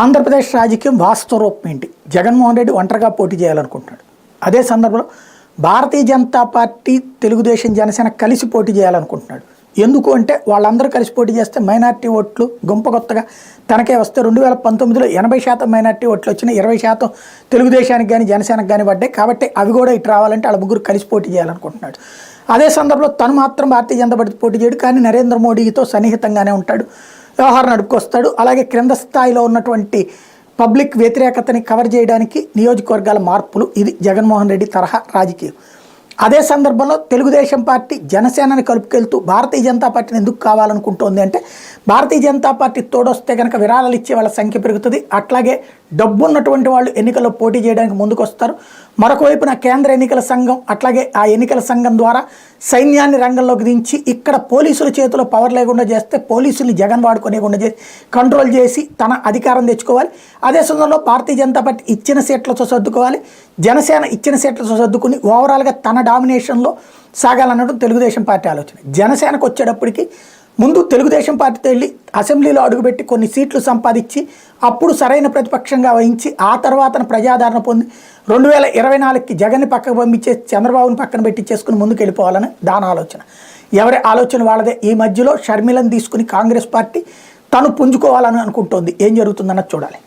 ఆంధ్రప్రదేశ్ రాజకీయం వాస్తవ రూపం ఏంటి? జగన్మోహన్ రెడ్డి ఒంటరిగా పోటీ చేయాలనుకుంటున్నాడు. అదే సందర్భంలో భారతీయ జనతా పార్టీ, తెలుగుదేశం, జనసేన కలిసి పోటీ చేయాలనుకుంటున్నాడు. ఎందుకు అంటే వాళ్ళందరూ కలిసి పోటీ చేస్తే మైనార్టీ ఓట్లు గుంపగొత్తగా తనకే వస్తే 2019లో 80% మైనార్టీ ఓట్లు వచ్చినాయి, 20% తెలుగుదేశానికి కానీ జనసేనకు కానీ పడ్డాయి. కాబట్టి అవి కూడా ఇటు రావాలంటే వాళ్ళ ముగ్గురు కలిసి పోటీ చేయాలనుకుంటున్నాడు. అదే సందర్భంలో తను మాత్రం భారతీయ జనతా పార్టీ పోటీ చేయడు, కానీ నరేంద్ర మోడీతో సన్నిహితంగానే ఉంటాడు, వ్యవహారం నడుపుకొస్తాడు. అలాగే క్రింద స్థాయిలో ఉన్నటువంటి పబ్లిక్ వ్యతిరేకతని కవర్ చేయడానికి నియోజకవర్గాల మార్పులు, ఇది జగన్మోహన్ రెడ్డి తరహా రాజకీయం. అదే సందర్భంలో తెలుగుదేశం పార్టీ జనసేనని కలుపుకెళ్తూ భారతీయ జనతా పార్టీని ఎందుకు కావాలనుకుంటోంది అంటే, భారతీయ జనతా పార్టీ తోడొస్తే కనుక విరాళాలు ఇచ్చే వాళ్ళ సంఖ్య పెరుగుతుంది, అట్లాగే డబ్బు ఉన్నటువంటి వాళ్ళు ఎన్నికల్లో పోటీ చేయడానికి ముందుకు వస్తారు. మరొక వైపున కేంద్ర ఎన్నికల సంఘం, అట్లాగే ఆ ఎన్నికల సంఘం ద్వారా సైన్యాన్ని రంగంలోకి దించి ఇక్కడ పోలీసుల చేతిలో పవర్ లేకుండా చేస్తే పోలీసుల్ని జగన్ వాడుకోలేకుండా చేసి కంట్రోల్ చేసి తన అధికారం తెచ్చుకోవాలి. అదే సందర్భంలో భారతీయ జనతా పార్టీ ఇచ్చిన సీట్లతో సర్దుకోవాలి, జనసేన ఇచ్చిన సీట్లతో సర్దుకుని ఓవరాల్గా తన డామినేషన్లో సాగాలన్నట్టు తెలుగుదేశం పార్టీ ఆలోచన. జనసేనకు వచ్చేటప్పటికి ముందు తెలుగుదేశం పార్టీతో వెళ్ళి అసెంబ్లీలో అడుగుపెట్టి కొన్ని సీట్లు సంపాదించి అప్పుడు సరైన ప్రతిపక్షంగా వహించి ఆ తర్వాత ప్రజాదరణ పొంది 2024కి జగన్ని పక్కకు పంపించే చంద్రబాబుని పక్కన పెట్టించేసుకుని ముందుకు వెళ్ళిపోవాలని దాని ఆలోచన. ఎవరి ఆలోచన వాళ్ళదే. ఈ మధ్యలో షర్మిలను తీసుకుని కాంగ్రెస్ పార్టీ తను పుంజుకోవాలని అనుకుంటోంది. ఏం జరుగుతుందన్నది చూడాలి.